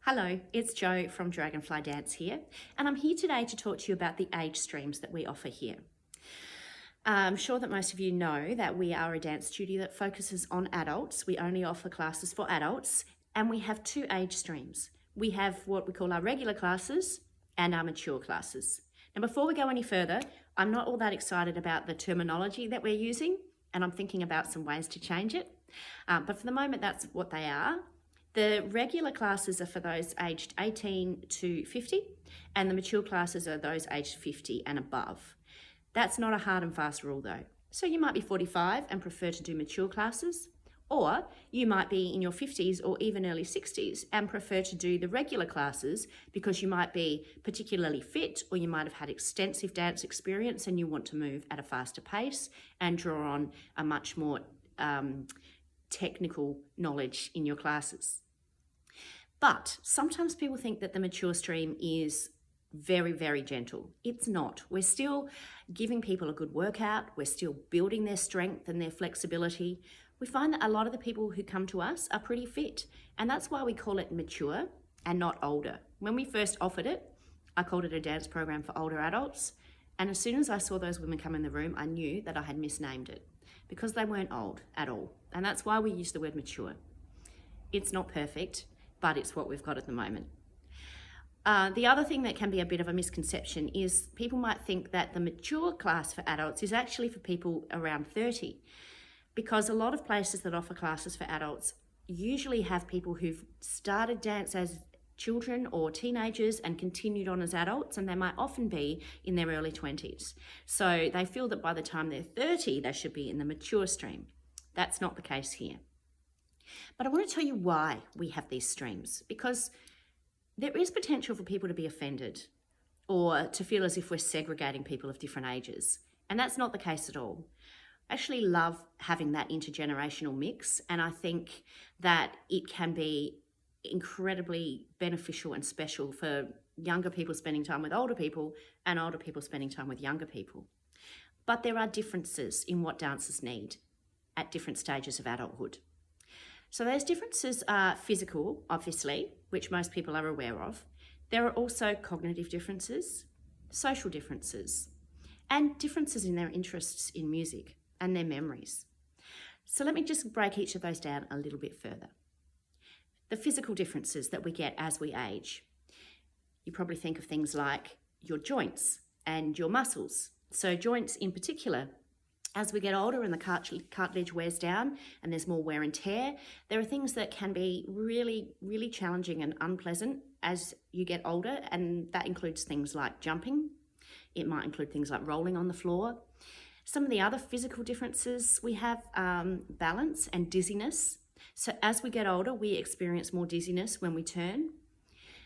Hello, it's Jo from Dragonfly Dance here, and I'm here today to talk to you about the age streams that we offer here. I'm sure that most of you know that we are a dance studio that focuses on adults. We only offer classes for adults, and we have two age streams. We have what we call our regular classes and our mature classes. Now, before we go any further, I'm not all that excited about the terminology that we're using, and I'm thinking about some ways to change it. But for the moment, that's what they are. The regular classes are for those aged 18 to 50, and the mature classes are those aged 50 and above. That's not a hard and fast rule though. So you might be 45 and prefer to do mature classes, or you might be in your 50s or even early 60s and prefer to do the regular classes because you might be particularly fit, or you might have had extensive dance experience and you want to move at a faster pace and draw on a much more technical knowledge in your classes. But sometimes people think that the mature stream is very, very gentle. It's not. We're still giving people a good workout. We're still building their strength and their flexibility. We find that a lot of the people who come to us are pretty fit, and that's why we call it mature and not older. When we first offered it, I called it a dance program for older adults, and as soon as I saw those women come in the room, I knew that I had misnamed it because they weren't old at all, and that's why we use the word mature. It's not perfect, but it's what we've got at the moment. The other thing that can be a bit of a misconception is people might think that the mature class for adults is actually for people around 30, because a lot of places that offer classes for adults usually have people who've started dance as children or teenagers and continued on as adults, and they might often be in their early 20s. So they feel that by the time they're 30, they should be in the mature stream. That's not the case here. But I want to tell you why we have these streams, because there is potential for people to be offended or to feel as if we're segregating people of different ages. And that's not the case at all. I actually love having that intergenerational mix, and I think that it can be incredibly beneficial and special for younger people spending time with older people and older people spending time with younger people. But there are differences in what dancers need at different stages of adulthood. So those differences are physical, obviously, which most people are aware of. There are also cognitive differences, social differences, and differences in their interests in music and their memories. So let me just break each of those down a little bit further. The physical differences that we get as we age. You probably think of things like your joints and your muscles. So joints in particular, as we get older and the cartilage wears down and there's more wear and tear, there are things that can be really, really challenging and unpleasant as you get older, and that includes things like jumping. It might include things like rolling on the floor. Some of the other physical differences we have balance and dizziness. So as we get older, we experience more dizziness when we turn.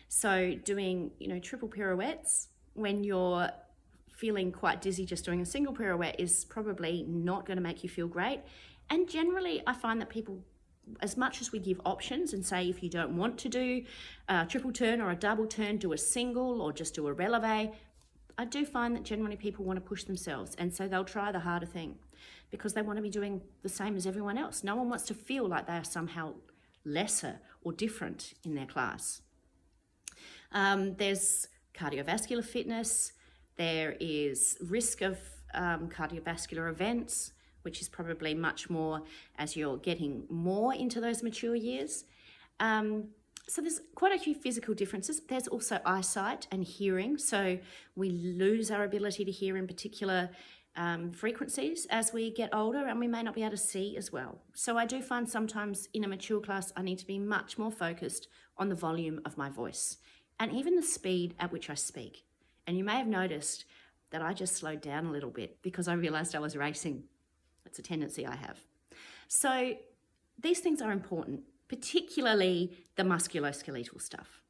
So doing, triple pirouettes when you're feeling quite dizzy just doing a single pirouette is probably not going to make you feel great. And generally, I find that people, as much as we give options and say if you don't want to do a triple turn or a double turn, do a single or just do a releve, I do find that generally people want to push themselves, and so they'll try the harder thing because they want to be doing the same as everyone else. No one wants to feel like they are somehow lesser or different in their class. There's cardiovascular fitness. There is risk of cardiovascular events, which is probably much more as you're getting more into those mature years. So there's quite a few physical differences. There's also eyesight and hearing. So we lose our ability to hear in particular frequencies as we get older, and we may not be able to see as well. So I do find sometimes in a mature class, I need to be much more focused on the volume of my voice and even the speed at which I speak. And you may have noticed that I just slowed down a little bit because I realized I was racing. It's a tendency I have. So these things are important, particularly the musculoskeletal stuff.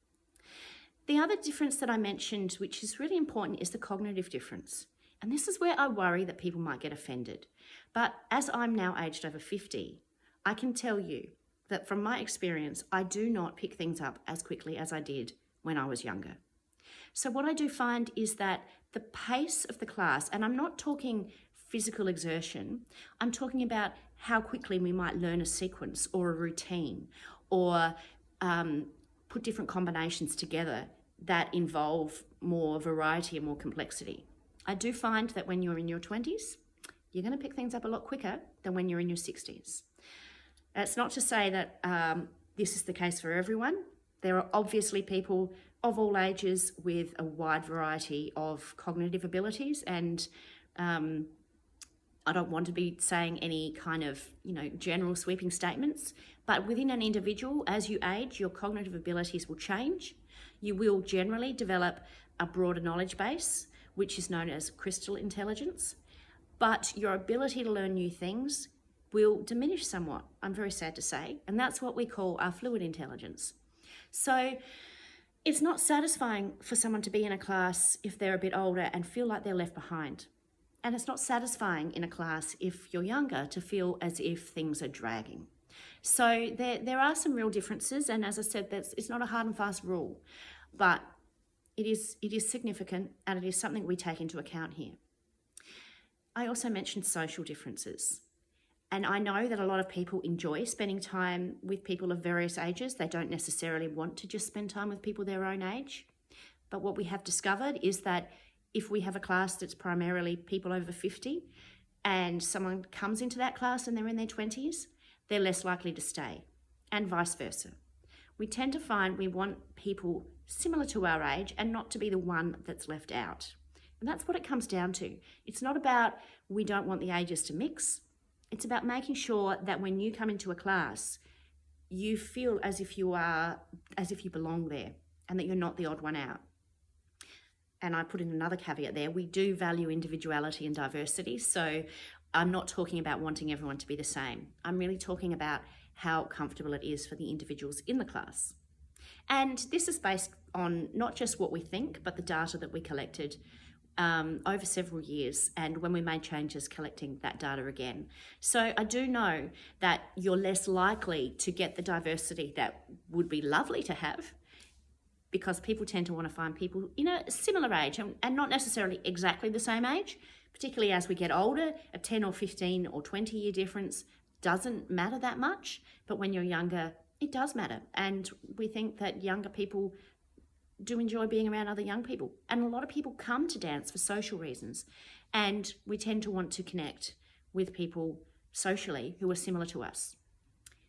The other difference that I mentioned, which is really important, is the cognitive difference. And this is where I worry that people might get offended. But as I'm now aged over 50, I can tell you that from my experience, I do not pick things up as quickly as I did when I was younger. So what I do find is that the pace of the class, and I'm not talking physical exertion, I'm talking about how quickly we might learn a sequence or a routine or put different combinations together that involve more variety and more complexity. I do find that when you're in your 20s, you're going to pick things up a lot quicker than when you're in your 60s. That's not to say that this is the case for everyone. There are obviously people of all ages with a wide variety of cognitive abilities, and I don't want to be saying any kind of, general sweeping statements, but within an individual, as you age, your cognitive abilities will change. You will generally develop a broader knowledge base, which is known as crystal intelligence, but your ability to learn new things will diminish somewhat, I'm very sad to say, and that's what we call our fluid intelligence. So it's not satisfying for someone to be in a class if they're a bit older and feel like they're left behind. And it's not satisfying in a class if you're younger to feel as if things are dragging. So there are some real differences, and as I said, it's not a hard and fast rule, but it is significant, and it is something we take into account here. I also mentioned social differences. And I know that a lot of people enjoy spending time with people of various ages. They don't necessarily want to just spend time with people their own age. But what we have discovered is that if we have a class that's primarily people over 50 and someone comes into that class and they're in their 20s, they're less likely to stay, and vice versa. We tend to find we want people similar to our age and not to be the one that's left out. And that's what it comes down to. It's not about we don't want the ages to mix. It's about making sure that when you come into a class, you feel as if you belong there and that you're not the odd one out. And I put in another caveat there. We do value individuality and diversity. So I'm not talking about wanting everyone to be the same. I'm really talking about how comfortable it is for the individuals in the class. And this is based on not just what we think, but the data that we collected over several years, and when we made changes, collecting that data again. So I do know that you're less likely to get the diversity that would be lovely to have, because people tend to want to find people in a similar age and not necessarily exactly the same age, particularly as we get older. A 10 or 15 or 20 year difference doesn't matter that much, but when you're younger, it does matter. And we think that younger people do enjoy being around other young people. And a lot of people come to dance for social reasons. And we tend to want to connect with people socially who are similar to us.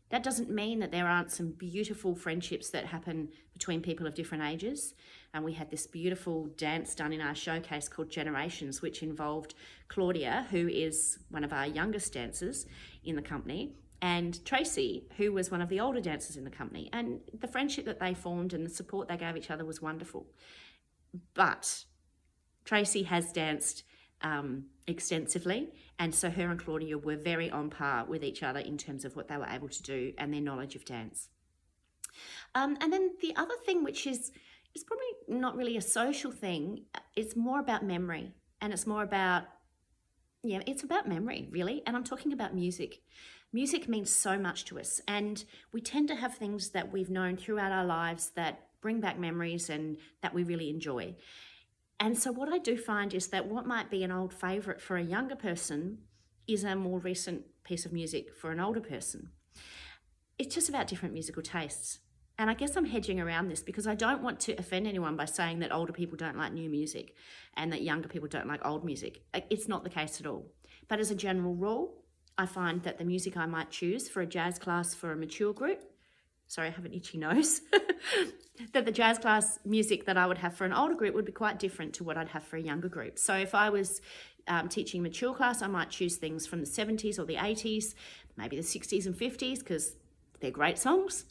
That doesn't mean that there aren't some beautiful friendships that happen between people of different ages. And we had this beautiful dance done in our showcase called Generations, which involved Claudia, who is one of our youngest dancers in the company, and Tracy, who was one of the older dancers in the company. And the friendship that they formed and the support they gave each other was wonderful. But Tracy has danced extensively, and so her and Claudia were very on par with each other in terms of what they were able to do and their knowledge of dance. And then the other thing, which is probably not really a social thing, it's more about memory, and it's more about, it's about memory, really. And I'm talking about music. Music means so much to us, and we tend to have things that we've known throughout our lives that bring back memories and that we really enjoy. And so what I do find is that what might be an old favourite for a younger person is a more recent piece of music for an older person. It's just about different musical tastes. And I guess I'm hedging around this because I don't want to offend anyone by saying that older people don't like new music and that younger people don't like old music. It's not the case at all. But as a general rule, I find that the music I might choose for a jazz class for a mature group, sorry, I have an itchy nose, that the jazz class music that I would have for an older group would be quite different to what I'd have for a younger group. So if I was teaching mature class, I might choose things from the 70s or the 80s, maybe the 60s and 50s, because they're great songs.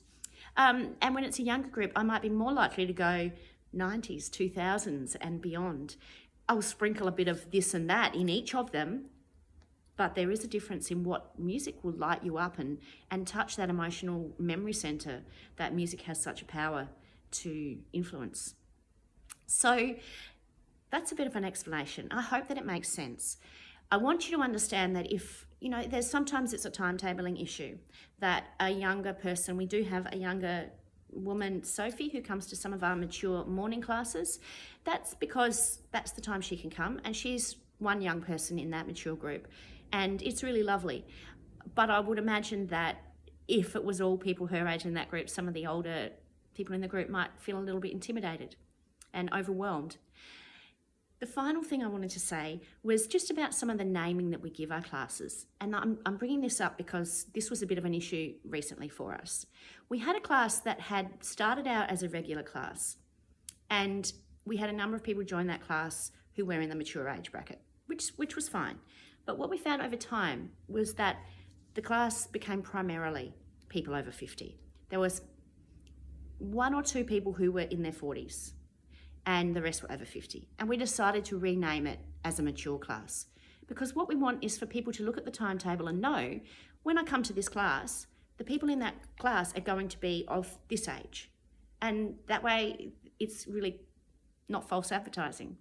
And when it's a younger group, I might be more likely to go 90s, 2000s and beyond. I'll sprinkle a bit of this and that in each of them, but there is a difference in what music will light you up and touch that emotional memory centre that music has such a power to influence. So that's a bit of an explanation. I hope that it makes sense. I want you to understand that if, there's sometimes it's a timetabling issue, that a younger person, we do have a younger woman, Sophie, who comes to some of our mature morning classes. That's because that's the time she can come, and she's one young person in that mature group. And it's really lovely. But I would imagine that if it was all people her age in that group, some of the older people in the group might feel a little bit intimidated and overwhelmed. The final thing I wanted to say was just about some of the naming that we give our classes. And I'm bringing this up because this was a bit of an issue recently for us. We had a class that had started out as a regular class, and we had a number of people join that class who were in the mature age bracket, which was fine. But what we found over time was that the class became primarily people over 50. There was 1 or 2 people who were in their 40s, and the rest were over 50. And we decided to rename it as a mature class, because what we want is for people to look at the timetable and know, when I come to this class, the people in that class are going to be of this age. And that way it's really not false advertising.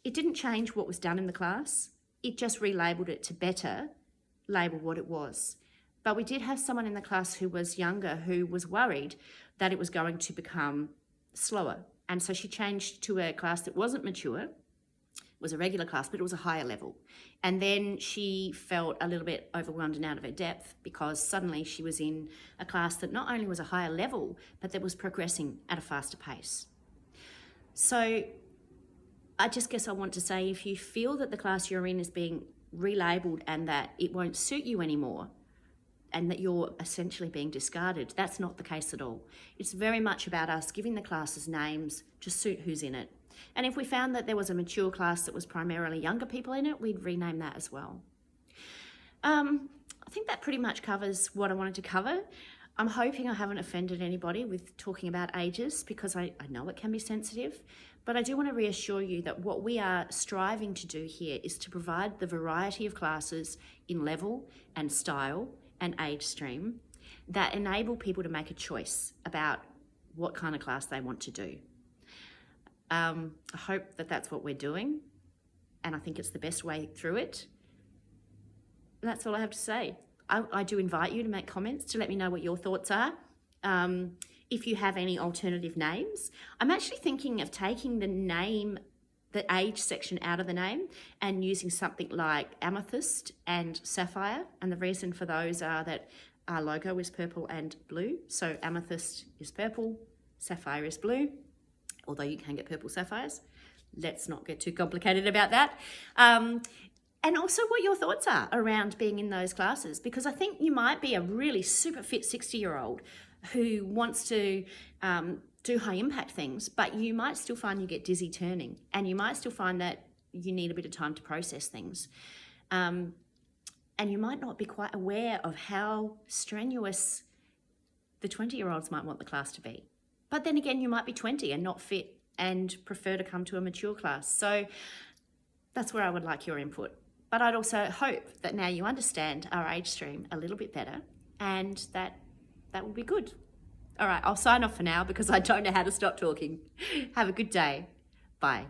It didn't change what was done in the class. It just relabeled it to better label what it was. But we did have someone in the class who was younger who was worried that it was going to become slower. And so she changed to a class that wasn't mature. It was a regular class, but it was a higher level. And then she felt a little bit overwhelmed and out of her depth because suddenly she was in a class that not only was a higher level, but that was progressing at a faster pace. So I just guess I want to say, if you feel that the class you're in is being relabeled and that it won't suit you anymore, and that you're essentially being discarded, that's not the case at all. It's very much about us giving the classes names to suit who's in it. And if we found that there was a mature class that was primarily younger people in it, we'd rename that as well. I think that pretty much covers what I wanted to cover. I'm hoping I haven't offended anybody with talking about ages, because I know it can be sensitive, but I do want to reassure you that what we are striving to do here is to provide the variety of classes in level and style and age stream that enable people to make a choice about what kind of class they want to do. I hope that that's what we're doing, and I think it's the best way through it. And that's all I have to say. I do invite you to make comments to let me know what your thoughts are. If you have any alternative names. I'm actually thinking of taking the age section out of the name and using something like amethyst and sapphire. And the reason for those are that our logo is purple and blue. So amethyst is purple, sapphire is blue, although you can get purple sapphires. Let's not get too complicated about that. And also what your thoughts are around being in those classes, because I think you might be a really super fit 60-year-old who wants to do high impact things, but you might still find you get dizzy turning, and you might still find that you need a bit of time to process things. And you might not be quite aware of how strenuous the 20-year-olds might want the class to be. But then again, you might be 20 and not fit and prefer to come to a mature class. So that's where I would like your input. But I'd also hope that now you understand our age stream a little bit better, and that will be good. All right, I'll sign off for now because I don't know how to stop talking. Have a good day. Bye.